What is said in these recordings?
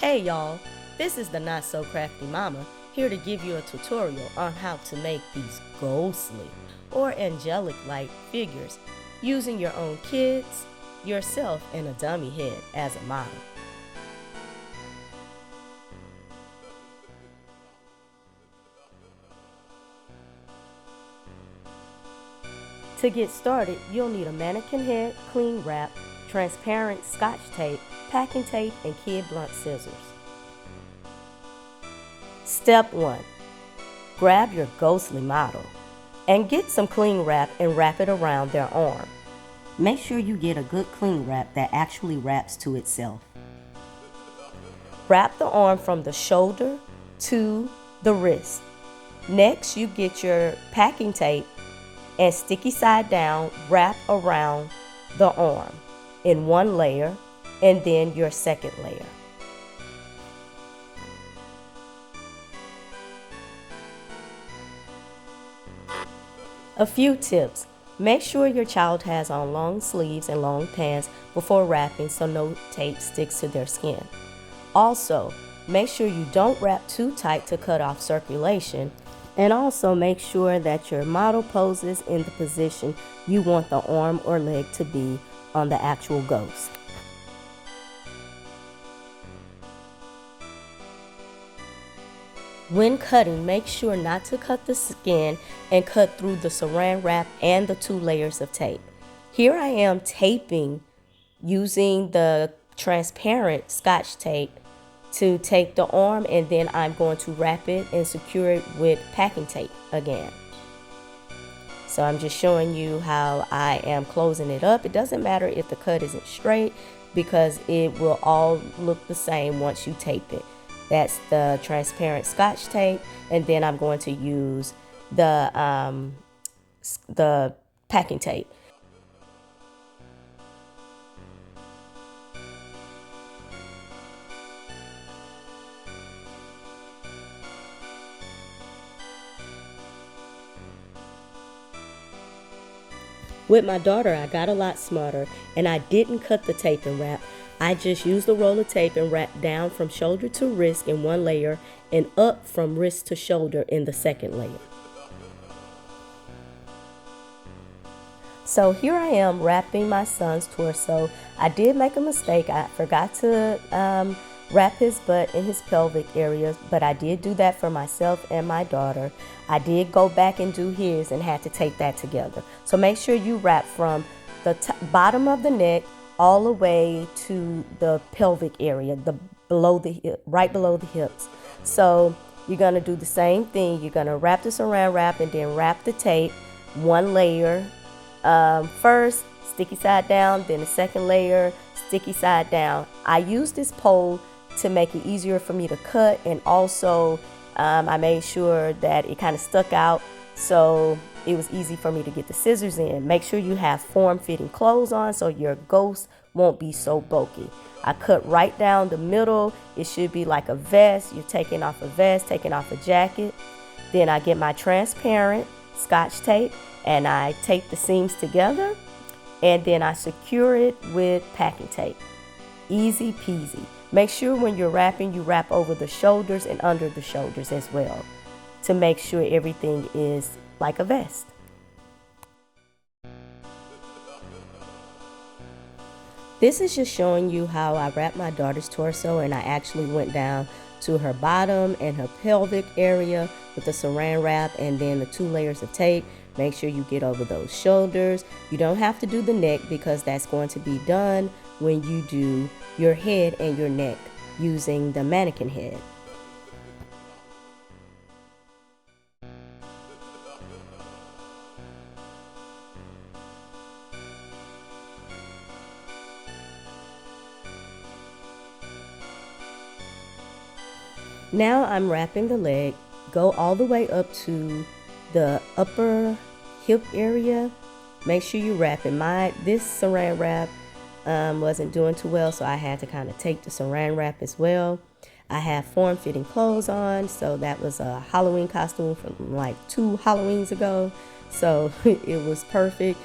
Hey y'all, this is the Not So Crafty Mama here to give you a tutorial on how to make these ghostly or angelic-like figures using your own kids, yourself, and a dummy head as a model. To get started, you'll need a mannequin head, cling wrap, transparent scotch tape, packing tape, and kid blunt scissors. Step 1. Grab your ghostly model and get some cling wrap and wrap it around their arm. Make sure you get a good cling wrap that actually wraps to itself. Wrap the arm from the shoulder to the wrist. Next, you get your packing tape and sticky side down wrap around the arm in one layer and then your second layer. A few tips. Make sure your child has on long sleeves and long pants before wrapping so no tape sticks to their skin. Also, make sure you don't wrap too tight to cut off circulation, and also make sure that your model poses in the position you want the arm or leg to be on the actual ghost. When cutting, make sure not to cut the skin and cut through the saran wrap and the 2 layers of tape. Here I am taping using the transparent scotch tape to tape the arm, and then I'm going to wrap it and secure it with packing tape again. So I'm just showing you how I am closing it up. It doesn't matter if the cut isn't straight because it will all look the same once you tape it. That's the transparent scotch tape, and then I'm going to use the packing tape. With my daughter, I got a lot smarter and I didn't cut the tape and wrap. I just used a roll of tape and wrapped down from shoulder to wrist in one layer and up from wrist to shoulder in the second layer. So here I am wrapping my son's torso. I did make a mistake. I forgot to wrap his butt in his pelvic area, but I did do that for myself and my daughter. I did go back and do his and had to tape that together. So make sure you wrap from the bottom of the neck all the way to the pelvic area, right below the hips. So you're gonna do the same thing. You're gonna wrap the saran wrap and then wrap the tape one layer first, sticky side down, then the second layer, sticky side down. I used this pole to make it easier for me to cut, and also I made sure that it kind of stuck out so it was easy for me to get the scissors in. Make sure you have form-fitting clothes on so your ghost won't be so bulky. I cut right down the middle. It should be like a vest. You're taking off a vest, taking off a jacket. Then I get my transparent scotch tape and I tape the seams together, and then I secure it with packing tape. Easy peasy. Make sure when you're wrapping, you wrap over the shoulders and under the shoulders as well to make sure everything is like a vest. This is just showing you how I wrapped my daughter's torso, and I actually went down to her bottom and her pelvic area with the saran wrap and then the 2 layers of tape. Make sure you get over those shoulders. You don't have to do the neck because that's going to be done when you do your head and your neck using the mannequin head. Now I'm wrapping the leg. Go all the way up to the upper hip area. Make sure you wrap it. This saran wrap wasn't doing too well, so I had to kind of tape the saran wrap as well. I have form-fitting clothes on, so that was a Halloween costume from like 2 Halloweens ago, so it was perfect.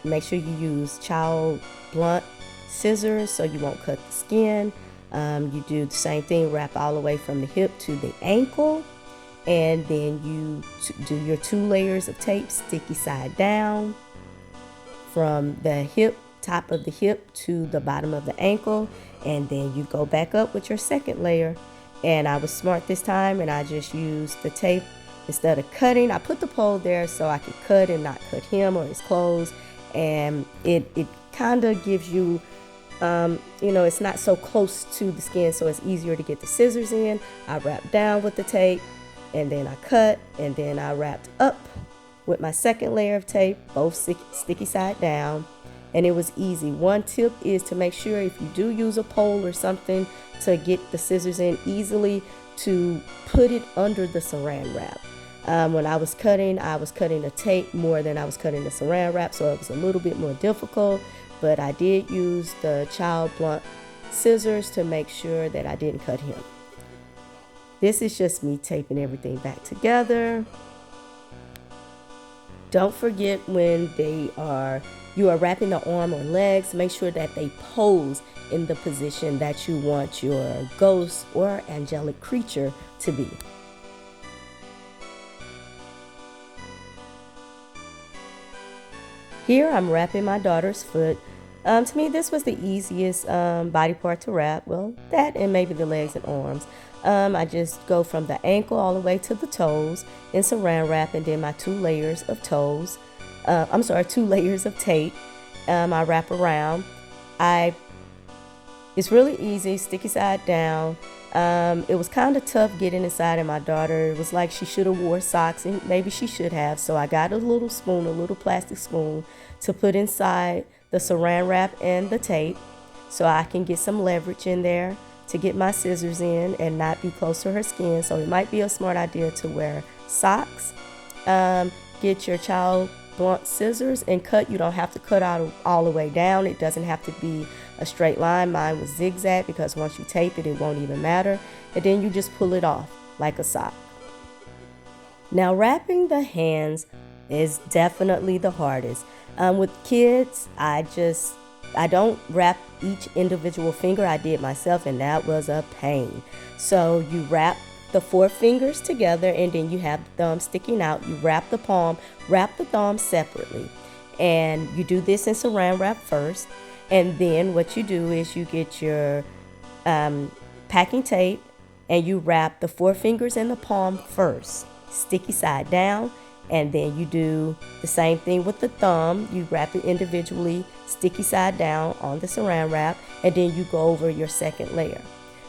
Make sure you use child blunt scissors so you won't cut the skin. You do the same thing, wrap all the way from the hip to the ankle, and then you do your 2 layers of tape, sticky side down, from the hip, top of the hip to the bottom of the ankle, and then you go back up with your second layer. And I was smart this time, and I just used the tape instead of cutting. I put the pole there so I could cut and not cut him or his clothes, and it kind of gives you it's not so close to the skin, so it's easier to get the scissors in. I wrapped down with the tape, and then I cut, and then I wrapped up with my second layer of tape, both sticky side down, and it was easy. One tip is to make sure, if you do use a pole or something to get the scissors in easily, to put it under the saran wrap. When I was cutting the tape more than I was cutting the saran wrap, so it was a little bit more difficult, but I did use the child blunt scissors to make sure that I didn't cut him. This is just me taping everything back together. Don't forget, when you are wrapping the arm or legs, make sure that they pose in the position that you want your ghost or angelic creature to be. Here I'm wrapping my daughter's foot. To me, this was the easiest body part to wrap. Well, that and maybe the legs and arms. I just go from the ankle all the way to the toes in saran wrap, and then my 2 layers of 2 layers of tape. I wrap around. It's really easy, sticky side down. It was kind of tough getting inside of my daughter. It was like she should have wore socks, and maybe she should have. So I got a little spoon, a little plastic spoon, to put inside the saran wrap and the tape, so I can get some leverage in there to get my scissors in and not be close to her skin. So it might be a smart idea to wear socks. Get your child blunt scissors and cut. You don't have to cut out all the way down. It doesn't have to be a straight line. Mine was zigzag, because once you tape it, it won't even matter. And then you just pull it off like a sock. Now, wrapping the hands is definitely the hardest. With kids, I don't wrap each individual finger. I did myself, and that was a pain. So you wrap the 4 fingers together, and then you have the thumb sticking out. You wrap the palm, wrap the thumb separately. And you do this in saran wrap first. And then what you do is you get your packing tape, and you wrap the 4 fingers in the palm first, sticky side down. And then you do the same thing with the thumb. You wrap it individually, sticky side down on the saran wrap, and then you go over your second layer.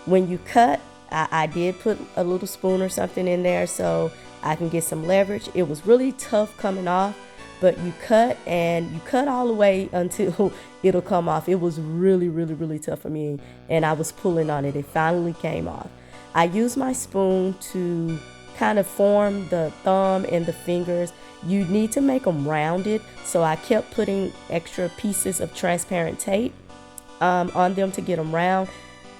When you cut, I did put a little spoon or something in there so I can get some leverage. It was really tough coming off, but you cut all the way until it'll come off. It was really, really, really tough for me, and I was pulling on it. It finally came off. I used my spoon to kind of form the thumb and the fingers. You need to make them rounded, so I kept putting extra pieces of transparent tape on them to get them round.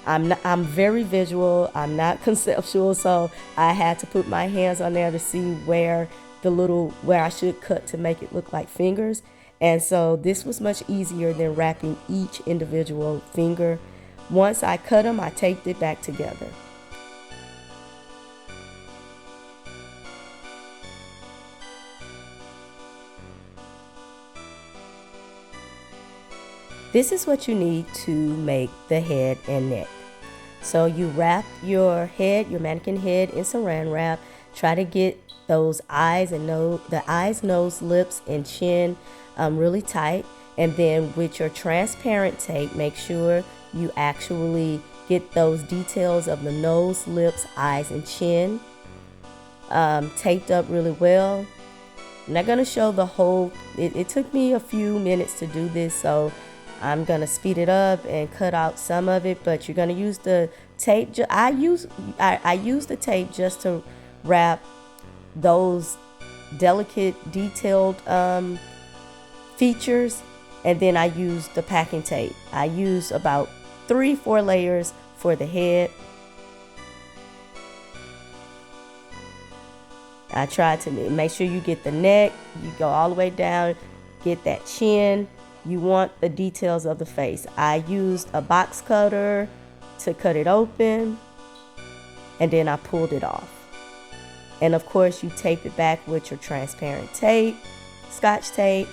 I'm very visual. I'm not conceptual, so I had to put my hands on there to see where I should cut to make it look like fingers. And so this was much easier than wrapping each individual finger. Once I cut them, I taped it back together. This is what you need to make the head and neck. So you wrap your mannequin head in saran wrap. Try to get those eyes and nose, lips, and chin really tight. And then with your transparent tape, make sure you actually get those details of the nose, lips, eyes, and chin taped up really well. I'm not going to show the whole. It took me a few minutes to do this, so I'm going to speed it up and cut out some of it, but you're going to use the tape. I use the tape just to wrap those delicate, detailed features, and then I use the packing tape. I use about 3-4 layers for the head. I try to make sure you get the neck, you go all the way down, get that chin. You want the details of the face. I used a box cutter to cut it open, and then I pulled it off. And of course you tape it back with your transparent tape, Scotch tape,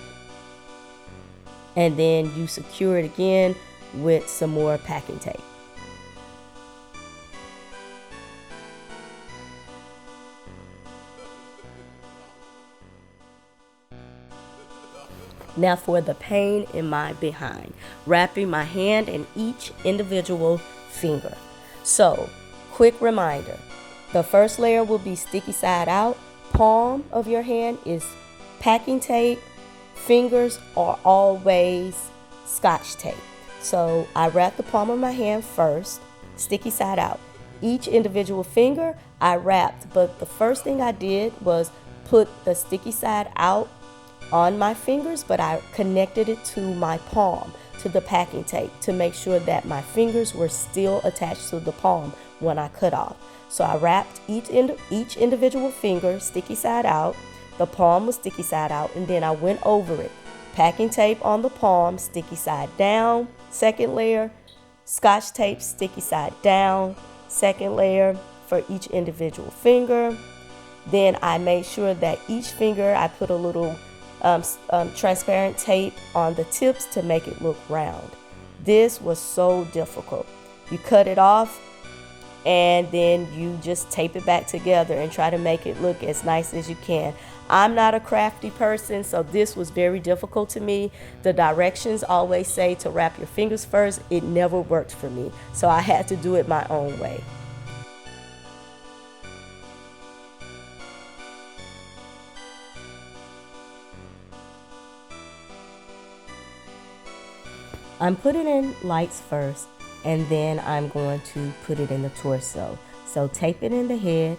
and then you secure it again with some more packing tape. Now for the pain in my behind, wrapping my hand in each individual finger. So, quick reminder, the first layer will be sticky side out, palm of your hand is packing tape, fingers are always Scotch tape. So I wrap the palm of my hand first, sticky side out. Each individual finger I wrapped, but the first thing I did was put the sticky side out on my fingers, but I connected it to my palm, to the packing tape, to make sure that my fingers were still attached to the palm when I cut off. So I wrapped each individual finger sticky side out, the palm was sticky side out, and then I went over it. Packing tape on the palm, sticky side down, second layer, Scotch tape, sticky side down, second layer for each individual finger. Then I made sure that each finger I put a little transparent tape on the tips to make it look round. This was so difficult. You cut it off and then you just tape it back together and try to make it look as nice as you can. I'm not a crafty person, so this was very difficult to me. The directions always say to wrap your fingers first. It never worked for me, so I had to do it my own way. I'm putting in lights first, and then I'm going to put it in the torso. So tape it in the head.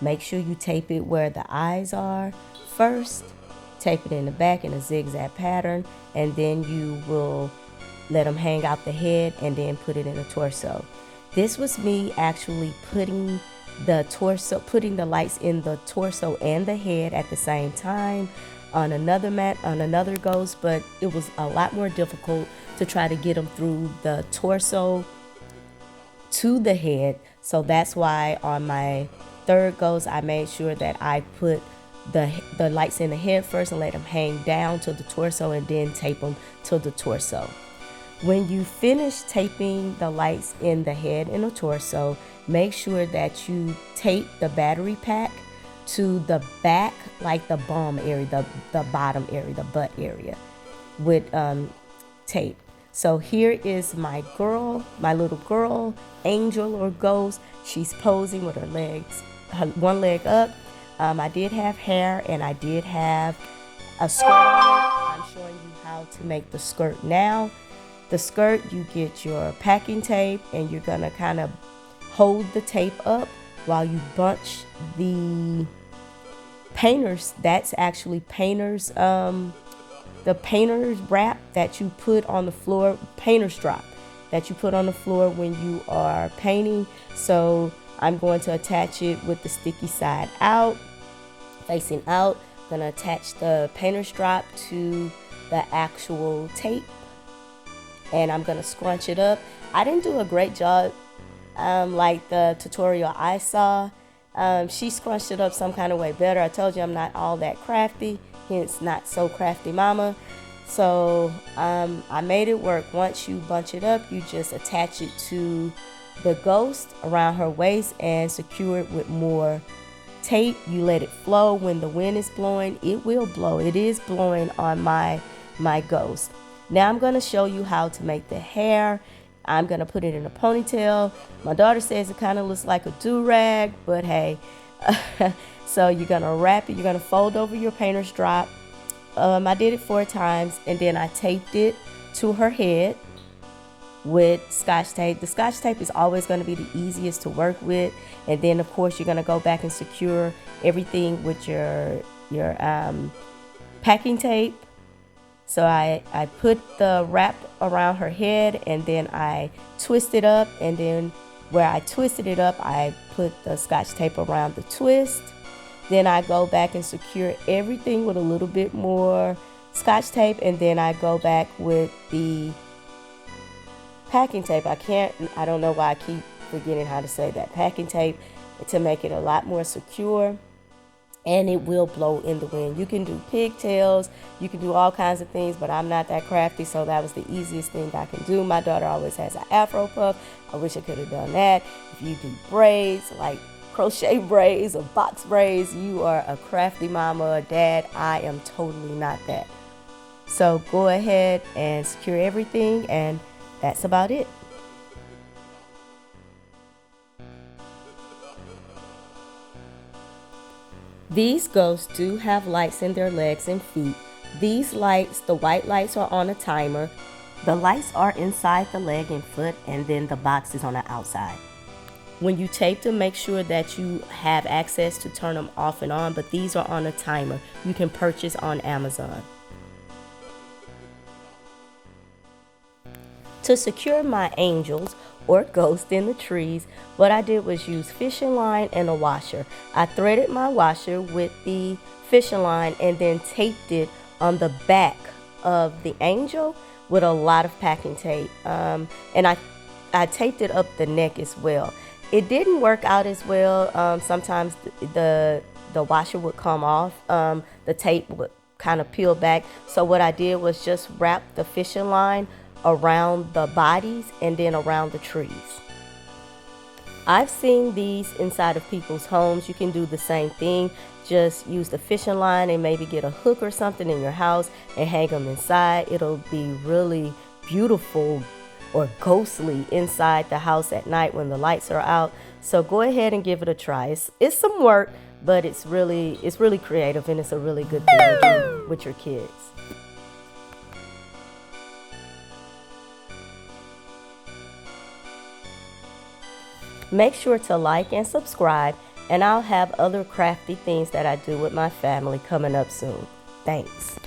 Make sure you tape it where the eyes are first. Tape it in the back in a zigzag pattern, and then you will let them hang out the head and then put it in the torso. This was me actually putting the lights in the torso and the head at the same time on another ghost, but it was a lot more difficult to try to get them through the torso to the head. So that's why on my third ghost I made sure that I put the lights in the head first and let them hang down to the torso and then tape them to the torso. When you finish taping the lights in the head and the torso, make sure that you tape the battery pack to the back, like the bum area, the bottom area, the butt area, with tape. So here is my little girl, angel or ghost. She's posing with her one leg up. I did have hair and I did have a skirt on it. I'm showing you how to make the skirt now. The skirt, you get your packing tape and you're gonna kind of hold the tape up while you bunch the painters. That's actually painters, the painter's wrap that you put on the floor, painter's drop that you put on the floor when you are painting. So I'm going to attach it with the sticky side out, facing out. I'm going to attach the painter's drop to the actual tape, and I'm going to scrunch it up. I didn't do a great job like the tutorial I saw. She scrunched it up some kind of way better. I told you I'm not all that crafty, hence not so crafty mama. So I made it work. Once you bunch it up, you just attach it to the ghost around her waist and secure it with more tape. You let it flow. When the wind is blowing, it will blow. It is blowing on my ghost. Now I'm going to show you how to make the hair. I'm going to put it in a ponytail. My daughter says it kind of looks like a do-rag, but hey. So you're going to wrap it. You're going to fold over your painter's drop. I did it 4 times, and then I taped it to her head with Scotch tape. The Scotch tape is always going to be the easiest to work with. And then, of course, you're going to go back and secure everything with your packing tape. So I put the wrap around her head, and then I twist it up, and then where I twisted it up, I put the Scotch tape around the twist. Then I go back and secure everything with a little bit more Scotch tape, and then I go back with the packing tape. I don't know why I keep forgetting how to say that. Packing tape to make it a lot more secure, and it will blow in the wind. You can do pigtails, you can do all kinds of things, but I'm not that crafty, so that was the easiest thing I can do. My daughter always has an afro puff. I wish I could have done that. If you do braids, like crochet braids or box braids, you are a crafty mama or dad. I am totally not that. So go ahead and secure everything, and that's about it. These ghosts do have lights in their legs and feet. These lights, the white lights, are on a timer. The lights are inside the leg and foot, and then the box is on the outside. When you tape them, make sure that you have access to turn them off and on, but these are on a timer. You can purchase on Amazon. To secure my angels or ghosts in the trees, what I did was use fishing line and a washer. I threaded my washer with the fishing line and then taped it on the back of the angel with a lot of packing tape. And I taped it up the neck as well. It didn't work out as well. Sometimes the washer would come off. The tape would kind of peel back. So what I did was just wrap the fishing line around the bodies and then around the trees. I've seen these inside of people's homes. You can do the same thing. Just use the fishing line and maybe get a hook or something in your house and hang them inside. It'll be really beautiful or ghostly inside the house at night when the lights are out. So go ahead and give it a try. It's some work, but it's really creative, and it's a really good thing to do with your kids. Make sure to like and subscribe, and I'll have other crafty things that I do with my family coming up soon. Thanks.